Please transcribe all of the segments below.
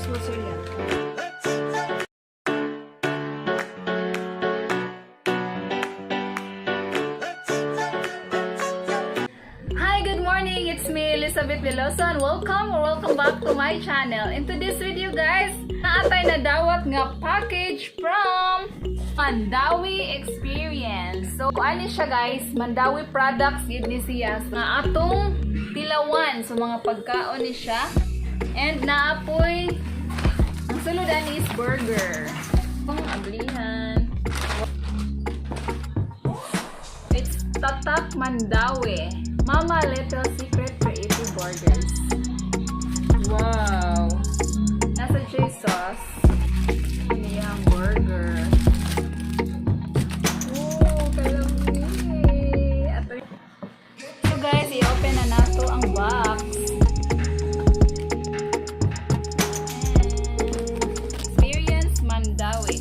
sponsor yan. Hi, good morning! It's me, Elizabeth Veloso, and welcome back to my channel. In today's video, guys, naatay na dawat nga package from Mandaue Experience. So, ano siya, guys? Mandaue products, yun ni siya. Nga atong tilawan. So, mga pagkaon ni siya. And naapoy, ang suludan is burger. Ang ablihan. It's Tatak Mandaue. Mama Little Secret Creative Burgers. Wow! Nasa cheese sauce. Yung burger. Oh, kalami. So guys, i-open na nato ang box. Experience Mandaue.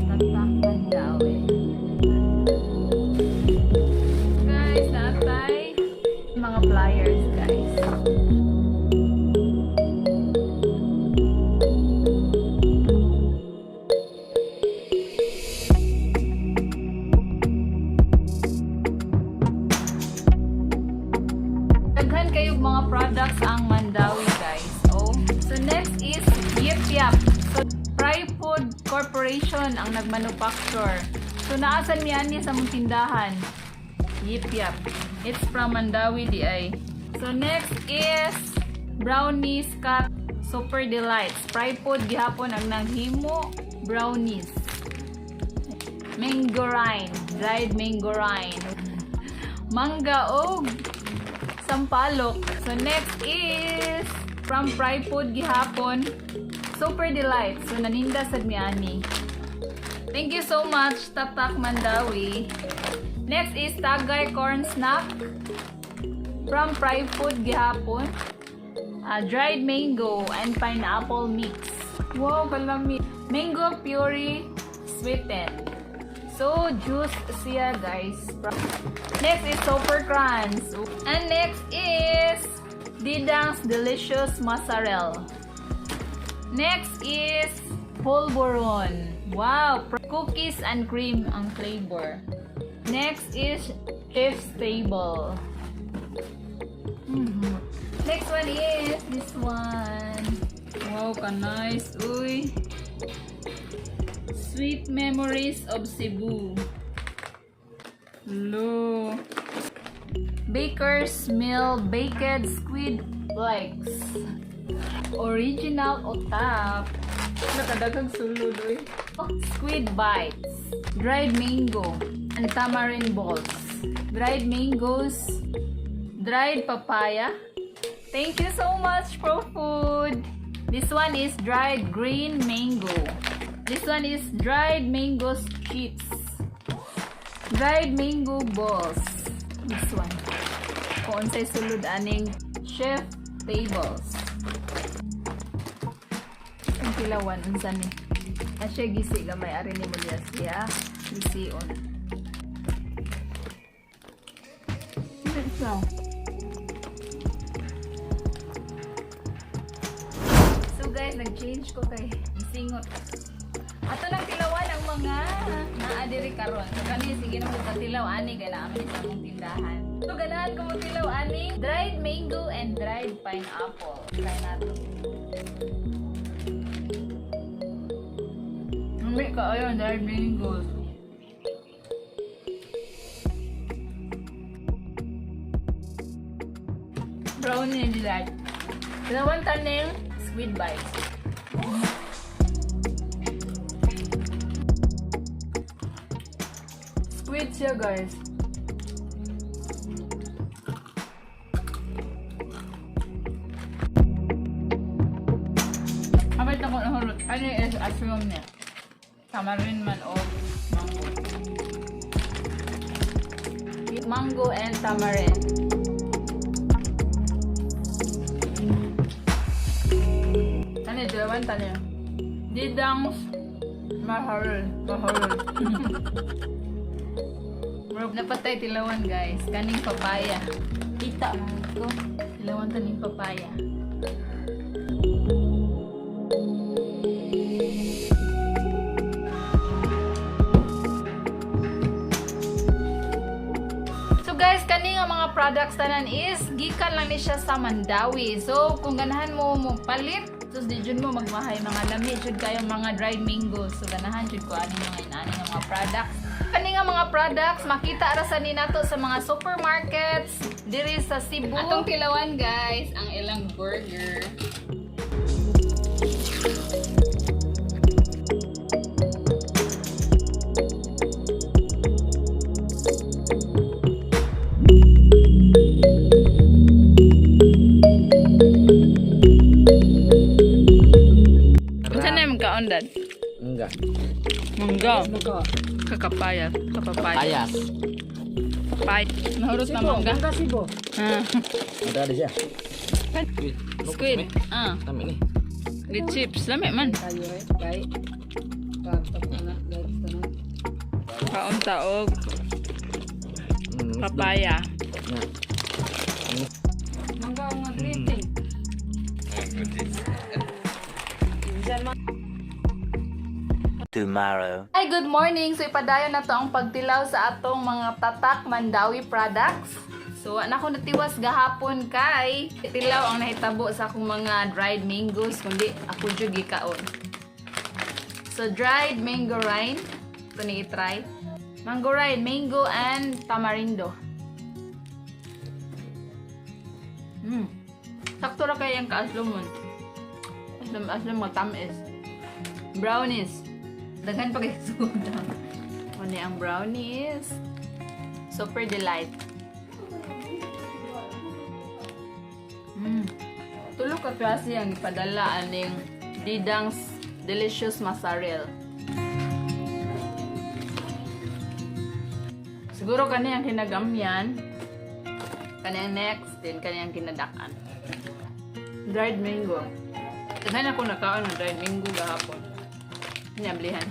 Tatak Mandaue. Guys, natay mga flyers, guys. Daghan kayong mga products ang Mandaue, guys. Oh. So next is Yip-Yap. So Fry Food Corporation ang nagmanufacture. So naasan niyan niya sa mong tindahan. Yip-Yap. It's from Mandaue DI. So next is Brownies Cut Super Delights. Fry Food gihapon ang naghimo brownies. Mango rind, dried mango rind. Mangga og sampalok. So next is from Fry Food gihapon Super Delights. So naninda sad mi ani. Thank you so much, Tatak Mandaue. Next is Tagay Corn Snack from Fry Food gihapon. Dried mango and pineapple mix. Wow, kalami. Mango puree sweetened. So, juice siya, guys. Next is Super Crunch. And next is Didang's Delicious Mozzarella. Next is Polvoron. Wow, cookies and cream ang flavor. Next is Chef's Table. Next one is this one. Wow, ka-nice. Uy. Sweet Memories of Cebu. Hello. Baker's Mill Baked Squid Flakes. Original o tap. Nakadagang sulod, uy. Squid Bites. Dried mango and tamarind balls. Dried mangoes. Dried papaya. Thank you so much, Pro Food. This one is dried green mango. This one is dried mango chips. Dried mango balls. This one. Kung unsay sulod aning chef tables. Ang kilawan unsa ni? Asya gisi gamay ari ni mo siya. Gision. So, guys, nag-change ko kay isingot. Ato lang tilawan ang mga naadiri karon. So kani sige na mo tilaw ani kay naami sa mong tindahan. So ganahan ko mo tilaw ani dried mango and dried pineapple. Try nato. Hindi ka ayon dried mango. Brownie and delight. Tilawan taning squid bites. Squid siya, guys. Kapit na ko nahulot. Ano is assume niya? Tamarin man o mango. Mango and tamarind. Dalawan tanya. Didang's mahal. Napatay tilawan, guys. Kaning papaya. Kita man ko. Ilawan taning papaya. So guys, kani nga mga products tanan is gikan lang ni siya sa Mandaue. So kung ganahan mo palit, so di jud mo magmahay mga lami jud kayo mga dried mango. So ganahan jud ko ani mga inani nga mga products. Kani nga mga products makita ra sa ni nato sa mga supermarkets diri sa Cebu. Atong tilawan guys, ang ilang burger. Saan na yung kaundan? Enggak. Mangga. Kakapaya. Kapapaya. Ayas. Pahit. Nahurot na mangga. Sibo. Ah. Ada di siya. Squid. Ah. Kami ni. With chips. Lami man. Tayo baik. Kapag anak guys tanan. Kauntaog. Papaya. Nah. Mangga ang greeting. Tomorrow. Hi, good morning! So, ipadayon na to ang pagtilaw sa atong mga Tatak Mandaue products. So, anak ko natiwas gahapon kay tilaw ang nahitabo sa akong mga dried mangoes, kundi ako jud gikaon. So, dried mango rind. Ito ni i-try. Mango rind, mango and tamarindo. Sakto ra kay ang kaaslomon. Aslom matamis. Brownies. Daghan pa kay suda. Ano ang brownies? Super delight. Tulo ka klase ang ipadala aning Didang's Delicious Mozzarella. Siguro kaniyang kinagamyan. Kaniyang next, din kaniyang kinadakan. Dried mango. Daghan ako nakaon ng dried mango gahapon. Nyablihan.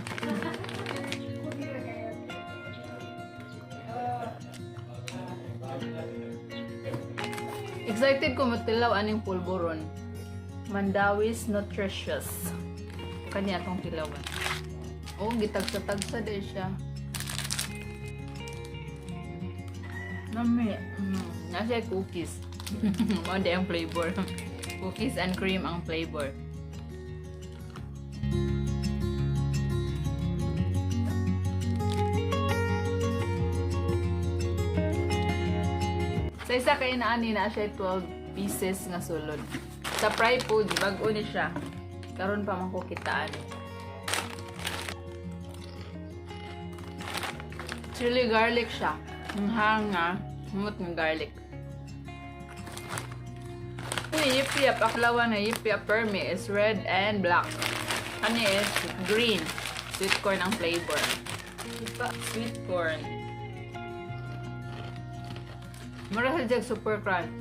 Excited ko matilaw aning pulburon. Mandaue's Nutritious. Kanya atong tilawan. Oh, gitagsa-tagsa din siya. Nami. Nasa cookies. Manda ang flavor. Cookies and cream ang flavor. Sa isa kay naani na siya 12 pieces nga sulod. Sa fry food, bag-o ni siya. Karon pa man ko kitaan. Chili garlic siya. Ang hanga, humot ng garlic. Yung yipi-yap, aklawan na yipi-yap permi is red and black. Ano is green. Sweet corn ang flavor. Sweet corn. Mura sa jag super crunch.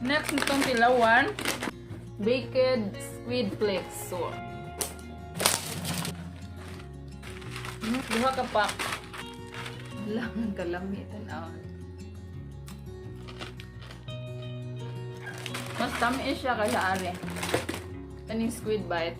Next nitong tilawan, baked squid flakes. So, duha ka pack. Lang kalamitan awan. Mas tamis siya kaya are. Taning squid bite.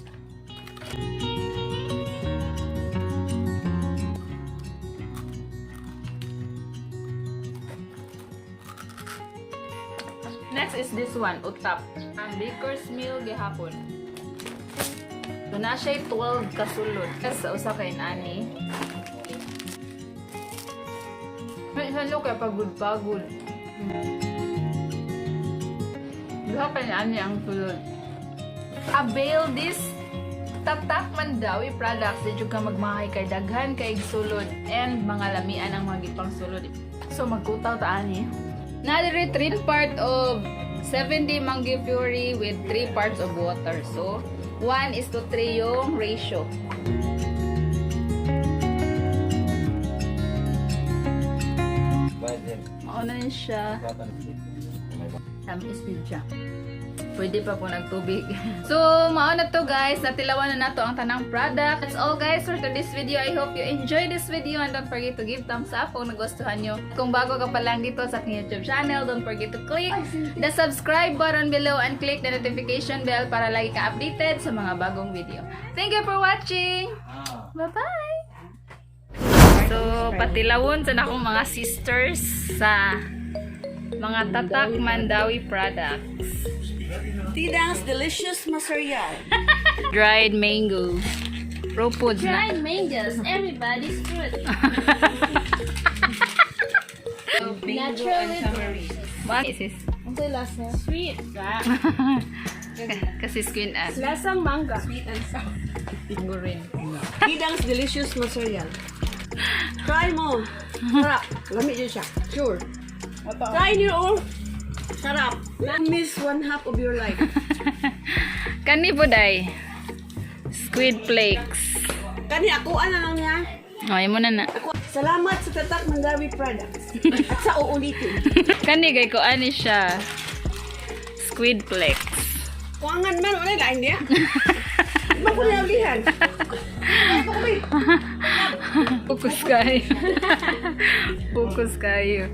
Next is this one, utap. Ang baker's meal gihapon. So na siya 12 kasulod. Sa usa kay nani. May halo kay pagod-pagod. Duha kay nani ang sulod. Avail this Tatak Mandaue products did ka magmahay kay daghan kay sulod and mga lamian ang mga gipang sulod. So magkutaw ta ani. Nadiri 3 part of 70 mango puree with 3 parts of water. So, 1:3 yung ratio. Mauna niya siya. Tamis din siya. Pwede pa po nagtubig. So, mao na to guys. Natilawan na nato ang tanang product. That's all guys for today's video. I hope you enjoyed this video and don't forget to give thumbs up kung nagustuhan nyo. Kung bago ka pa lang dito sa aking YouTube channel, don't forget to click the subscribe button below and click the notification bell para lagi ka updated sa mga bagong video. Thank you for watching! Bye-bye! So, patilawon sa akong mga sisters sa mga Tatak Mandaue products. Tidang's delicious material. Dried mango. Raw foods na. Dried mangoes, everybody's fruit. Naturally What is this? Ang lasa. Sweet. Kasi squid as. Lasang manga. Sweet and sour. Mango rin. Tidang's delicious material. Try mo. Sarap. Lamig yun siya. Sure. Try niyo. Sarap. Miss 1/2 of your life. Kani po day. Squid flakes. Kani ako na lang niya. Okay mo na na. Salamat sa Tatak Mandaue products. At sa uulitin. Kani gay ko ani siya. Squid flakes. Kuangan man ulit lain dia. Makulihan. Focus kayo. Focus kayo.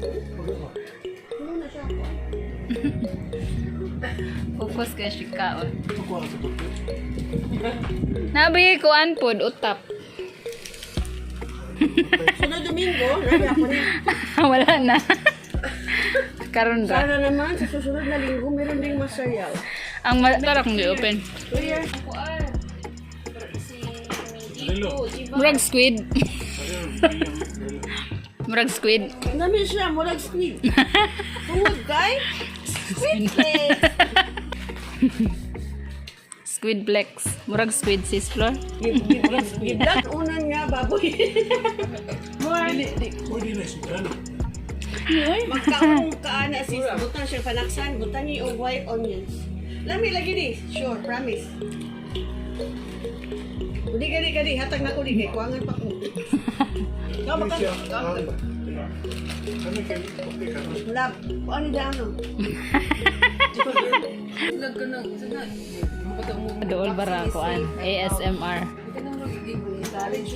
Focus kayo siya kaon. Nabi kuan pod utap. Sunod Domingo, ready ako niya. Wala na. Karon ra. Sana naman sa susunod na linggo meron ding material. Ang tara kung di-open. Clear. Murag squid. Murag squid. Namin siya, murag squid. Tungod kay? Squid flakes. Squid flakes. Murag squid sis Flor. Giblat unan nga baboy. Magkaong kaana sis. Butang siya panaksan. Butang niyo og white onions. Lami lagi ni. Sure, promise. Udi gani hatag na ko di kay kuangan pa ko. Ka baka. Lab, ano dano? Dool bara kuan ASMR. Challenge